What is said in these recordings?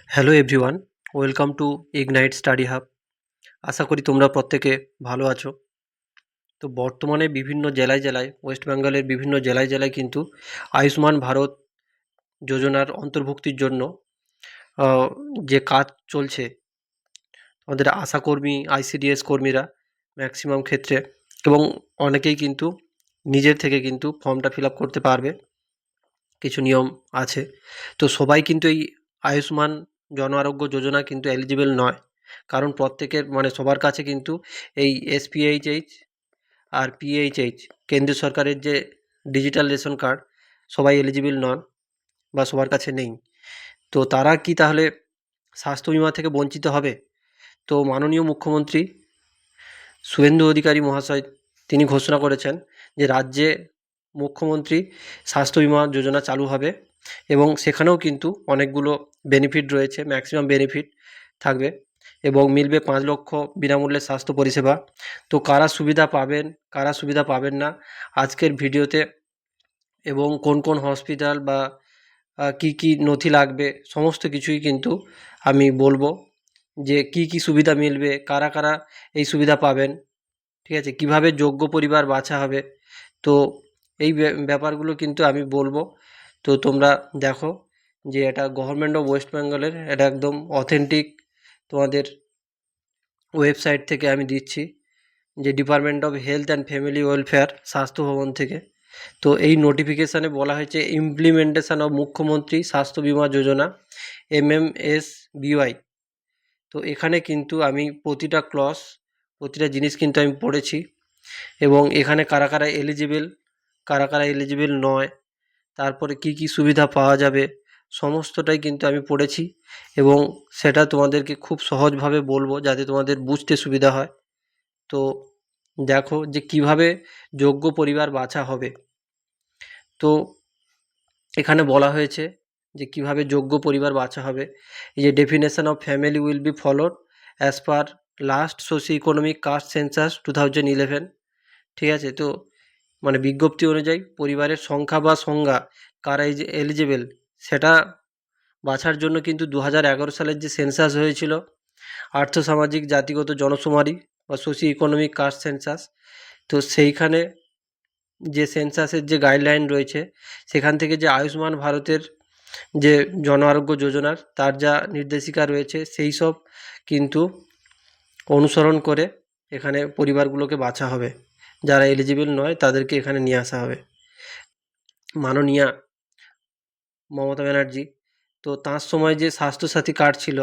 Hello everyone, welcome to Ignite Study Hub. আশা করি তোমরা প্রত্যেকে ভালো আছো। তো বর্তমানে বিভিন্ন জেলায় ওয়েস্ট বেঙ্গলের বিভিন্ন জেলায় কিন্তু আয়ুষ্মান ভারত যোজনার অন্তর্ভুক্তির জন্য আহ, যে কাজ চলছে, আমাদের আশাকর্মী আইসিডিএস কর্মীরা ম্যাক্সিমাম ক্ষেত্রে এবং অনেকেই কিন্তু নিজের থেকে কিন্তু ফর্মটা ফিল আপ করতে পারবে। কিছু নিয়ম আছে। তো সবাই কিন্তু এই আয়ুষ্মান জন আরোগ্য যোজনা কিন্তু এলিজিবল নয়। কারণ প্রত্যেকের মানে সবার কাছে কিন্তু এই এসপিএইচএইচ আর পিএইচএইচ কেন্দ্রীয় সরকারের যে ডিজিটাল রেশন কার্ড সবাই এলিজিবল নন বা সবার কাছে নেই। তো তারা কি তাহলে স্বাস্থ্য বিমা থেকে বঞ্চিত হবে? তো মাননীয় মুখ্যমন্ত্রী শুভেন্দু অধিকারী মহাশয় তিনি ঘোষণা করেছেন যে রাজ্যে মুখ্যমন্ত্রী স্বাস্থ্য বিমা যোজনা চালু হবে এবং সেখানেও কিন্তু অনেকগুলো বেনিফিট রয়েছে, ম্যাক্সিমাম বেনিফিট থাকবে এবং মিলবে 5 লক্ষ বিনামূল্যে স্বাস্থ্য পরিষেবা। তো কারা সুবিধা পাবেন, কারা সুবিধা পাবেন না, আজকের ভিডিওতে এবং কোন কোন হসপিটাল বা কি কি নথি লাগবে সমস্ত কিছুই কিন্তু আমি বলবো, যে কি কি সুবিধা মিলবে, কারা কারা এই সুবিধা পাবেন, ঠিক আছে, কিভাবে যোগ্য পরিবার বাছা হবে। তো এই ব্যাপারগুলো কিন্তু আমি বলবো। তো তোমরা দেখো যে এটা গভর্নমেন্ট অফ ওয়েস্ট বেঙ্গলের, এটা একদম অথেন্টিক তোমাদের ওয়েবসাইট থেকে আমি দিচ্ছি, যে department of health and family welfare স্বাস্থ্য ভবন থেকে। তো এই নোটিফিকেশানে বলা হয়েছে ইমপ্লিমেন্টেশন অফ মুখ্যমন্ত্রী স্বাস্থ্য বিমা যোজনা MMSBY। তো এখানে কিন্তু আমি প্রতিটা ক্লজ, প্রতিটা জিনিস কিন্তু আমি পড়েছি এবং এখানে কারা কারা এলিজিবল, কারা কারা এলিজিবল নয়, তারপরে কি কি সুবিধা পাওয়া যাবে সমস্তটাই কিন্তু আমি পড়েছি এবং সেটা তোমাদেরকে খুব সহজভাবে বলবো যাতে তোমাদের বুঝতে সুবিধা হয়। তো দেখো যে কিভাবে যোগ্য পরিবার বাছা হবে। তো এখানে বলা হয়েছে যে কিভাবে যোগ্য পরিবার বাছা হবে। এই যে definition of family will be followed as per last socio economic caste census 2011। ঠিক আছে, তো মানে বিজ্ঞপ্তি অনুযায়ী পরিবারের সংখ্যা বা সংজ্ঞা কারা এলিজেবল সেটা বাছার জন্য কিন্তু 2011 সালের যে সেন্সাস হয়েছিল, আর্থসামাজিক জাতিগত জনশুমারি বা সোশিও ইকোনমিক কাস্ট সেন্সাস, তো সেইখানে যে সেন্সাসের যে গাইডলাইন রয়েছে সেখান থেকে যে আয়ুষ্মান ভারতের যে জন আরোগ্য যোজনার তার যা নির্দেশিকা রয়েছে সেই সব কিন্তু অনুসরণ করে এখানে পরিবারগুলোকে বাছা হবে। যারা এলিজিবল নয় তাদেরকে এখানে নিয়ে আসা হবে। মাননীয়া মমতা ব্যানার্জি, তো তার সময় যে স্বাস্থ্যসাথী কার্ড ছিল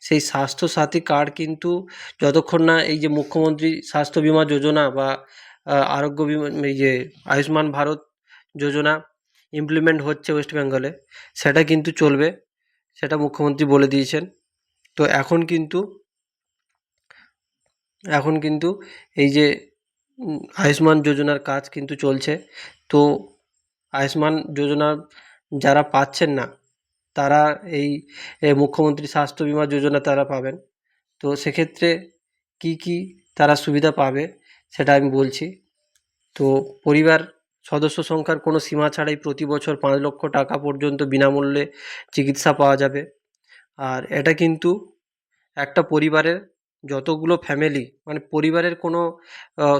সেই স্বাস্থ্যসাথী কার্ড কিন্তু যতক্ষণ না এই যে মুখ্যমন্ত্রী স্বাস্থ্য বিমা যোজনা বা আরোগ্য বিমা, এই যে আয়ুষ্মান ভারত যোজনা ইমপ্লিমেন্ট হচ্ছে ওয়েস্ট বেঙ্গলে, সেটা কিন্তু চলবে, সেটা মুখ্যমন্ত্রী বলে দিয়েছেন। তো এখন কিন্তু এই যে আয়ুষ্মান যোজনার কাজ কিন্তু চলছে। তো আয়ুষ্মান যোজনা যারা পাচ্ছেন না তারা এই মুখ্যমন্ত্রী স্বাস্থ্য বিমা যোজনা তারা পাবেন। তো সেক্ষেত্রে কি কি তারা সুবিধা পাবে সেটা আমি বলছি। তো পরিবার সদস্য সংখ্যার কোনো সীমা ছাড়াই প্রতি বছর 5 লক্ষ টাকা পর্যন্ত বিনামূল্যে চিকিৎসা পাওয়া যাবে। আর এটা কিন্তু একটা পরিবারের যতগুলো ফ্যামিলি, মানে পরিবারের কোনো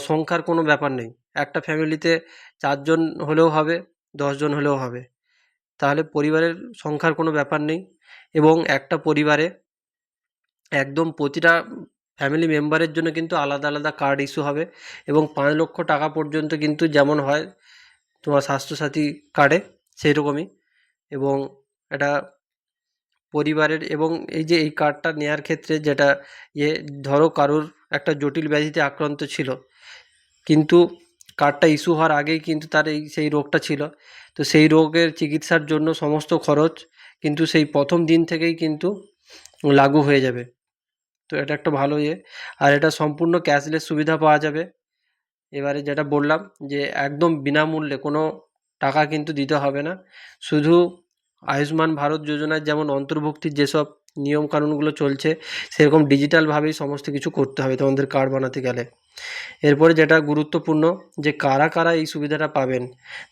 সংখ্যার কোনো ব্যাপার নেই। একটা ফ্যামিলিতে 4 জন হলেও হবে, 10 জন হলেও হবে। তাহলে পরিবারের সংখ্যার কোনো ব্যাপার নেই এবং একটা পরিবারে একদম প্রতিটা ফ্যামিলি মেম্বারের জন্য কিন্তু আলাদা আলাদা কার্ড ইস্যু হবে এবং 5 লক্ষ টাকা পর্যন্ত কিন্তু যেমন হয় তোমার স্বাস্থ্যসাথী কার্ডে সেই রকমই। এবং এটা পরিবারের, এবং এই যে এই কার্ডটা নেওয়ার ক্ষেত্রে যেটা ধরো কারোর একটা জটিল ব্যাধিতে আক্রান্ত ছিল, কিন্তু কার্ডটা ইস্যু হওয়ার আগেই কিন্তু তার সেই রোগটা ছিল, তো সেই রোগের চিকিৎসার জন্য সমস্ত খরচ কিন্তু সেই প্রথম দিন থেকেই কিন্তু লাগু হয়ে যাবে। তো এটা একটা ভালো আর এটা সম্পূর্ণ ক্যাশলেস সুবিধা পাওয়া যাবে। এবারে যেটা বললাম যে একদম বিনামূল্যে কোনো টাকা কিন্তু দিতে হবে না। শুধু আয়ুষ্মান ভারত যোজনার যেমন অন্তর্ভুক্তির যেসব নিয়মকানুনগুলো চলছে সেরকম ডিজিটালভাবেই সমস্ত কিছু করতে হবে তোমাদের কার্ড বানাতে গেলে। এরপরে যেটা গুরুত্বপূর্ণ যে কারা কারা এই সুবিধাটা পাবেন,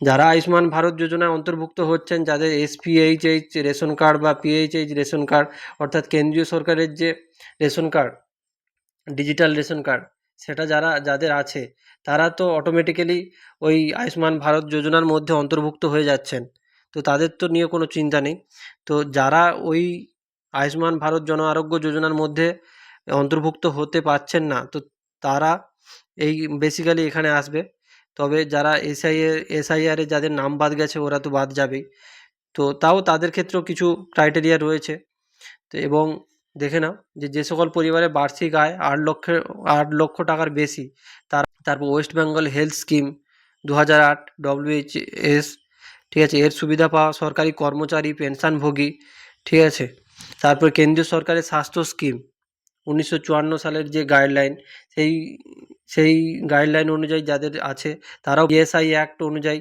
যারা আয়ুষ্মান ভারত যোজনায় অন্তর্ভুক্ত হচ্ছেন, যাদের এসপিএইচএইচ রেশন কার্ড বা পিএইচএইচ রেশন কার্ড, অর্থাৎ কেন্দ্রীয় সরকারের যে ration card, digital ration card, সেটা যাদের আছে তারা তো অটোমেটিক্যালি ওই আয়ুষ্মান ভারত যোজনার মধ্যে অন্তর্ভুক্ত হয়ে যাচ্ছেন। তো তাদের তো নিয়ে কোনো চিন্তা নেই। তো যারা ওই আয়ুষ্মান ভারত জন আরোগ্য যোজনার মধ্যে অন্তর্ভুক্ত হতে পারছেন না, তো তারা এই বেসিক্যালি এখানে আসবে। তবে যারা এসআইআরে যাদের নাম বাদ গেছে ওরা তো বাদ যাবেই। তো তাও তাদের ক্ষেত্রেও কিছু ক্রাইটেরিয়া রয়েছে। তো এবং দেখে নাও যে সকল পরিবারের বার্ষিক আয় 8 লক্ষ টাকার বেশি, তারপর West Bengal health scheme 2008 WHS, ঠিক আছে, এর সুবিধা পাওয়া সরকারি কর্মচারী, পেনশনভোগী, ঠিক আছে। তারপর কেন্দ্রীয় সরকারের স্বাস্থ্য স্কিম 1954 সালের যে গাইডলাইন, সেই সেই গাইডলাইন অনুযায়ী যাদের আছে তারাও ইএসআই অ্যাক্ট অনুযায়ী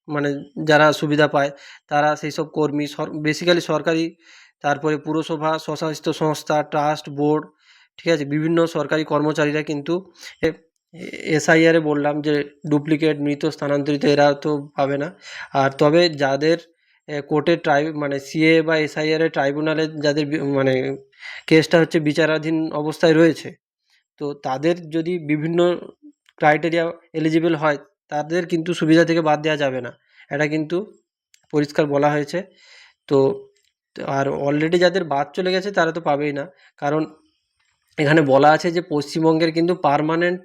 মানে যারা সুবিধা পায় তারা সেই সব কর্মী বেসিক্যালি সরকারি, তারপরে পুরসভা, স্বশাসিত সংস্থা, ট্রাস্ট বোর্ড, ঠিক আছে, বিভিন্ন সরকারি কর্মচারীরা কিন্তু এসআইআরে বললাম যে ডুপ্লিকেট, মৃত, স্থানান্তরিত এরা তো পাবে না। আর তবে যাদের কোর্টের মানে সিএ বা এসআইআর ট্রাইব্যুনালে যাদের মানে কেসটা হচ্ছে বিচারাধীন অবস্থায় রয়েছে, তো তাদের যদি বিভিন্ন ক্রাইটেরিয়া এলিজিবল হয় তাদের কিন্তু সুবিধা থেকে বাদ দেওয়া যাবে না, এটা কিন্তু পরিষ্কার বলা হয়েছে। তো আর অলরেডি যাদের বাদ চলে গেছে তারা তো পাবেই না, কারণ এখানে বলা আছে যে পশ্চিমবঙ্গের কিন্তু পার্মানেন্ট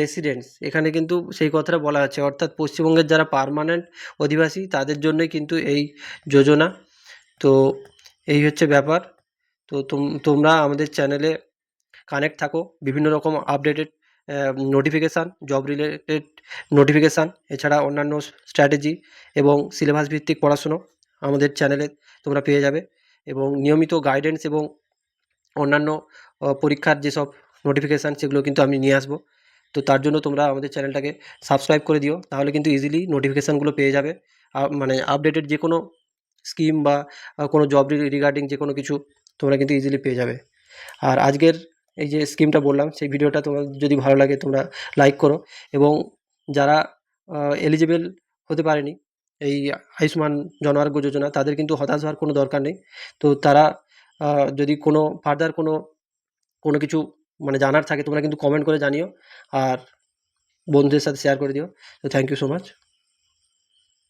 রেসিডেন্টস, এখানে কিন্তু সেই কথাটা বলা আছে, অর্থাৎ পশ্চিমবঙ্গের যারা পার্মানেন্ট অধিবাসী তাদের জন্যই কিন্তু এই যোজনা। তো এই হচ্ছে ব্যাপার। তো তোমরা আমাদের চ্যানেলে কানেক্ট থাকো, বিভিন্ন রকম updated notification, job related notification, এছাড়া অন্যান্য স্ট্র্যাটেজি এবং সিলেবাস ভিত্তিক পড়াশুনো আমাদের চ্যানেলে তোমরা পেয়ে যাবে, এবং নিয়মিত গাইডেন্স এবং অন্যান্য পরীক্ষার যেসব নোটিফিকেশান সেগুলো কিন্তু আমি নিয়ে আসবো। তো তার জন্য তোমরা আমাদের চ্যানেলটাকে সাবস্ক্রাইব করে দিও, তাহলে কিন্তু ইজিলি নোটিফিকেশানগুলো পেয়ে যাবে। মানে আপডেটেড যে কোনো স্কিম বা কোনো জব রিগার্ডিং যে কোনো কিছু তোমরা কিন্তু ইজিলি পেয়ে যাবে। আর আজকের এই যে স্কিমটা বললাম সেই ভিডিওটা তোমার যদি ভালো লাগে তোমরা লাইক করো, এবং যারা এলিজিবল হতে পারেনি এই আয়ুষ্মান জন আরোগ্য যোজনা তাদের কিন্তু হতাশ হওয়ার কোনো দরকার নেই। তো তারা যদি কোনো ফার্দার কোনো কিছু মানে জানার থাকে তোমরা কিন্তু কমেন্ট করে জানিও, আর বন্ধুদের সাথে শেয়ার করে দিও। তো থ্যাংক ইউ সো মাচ।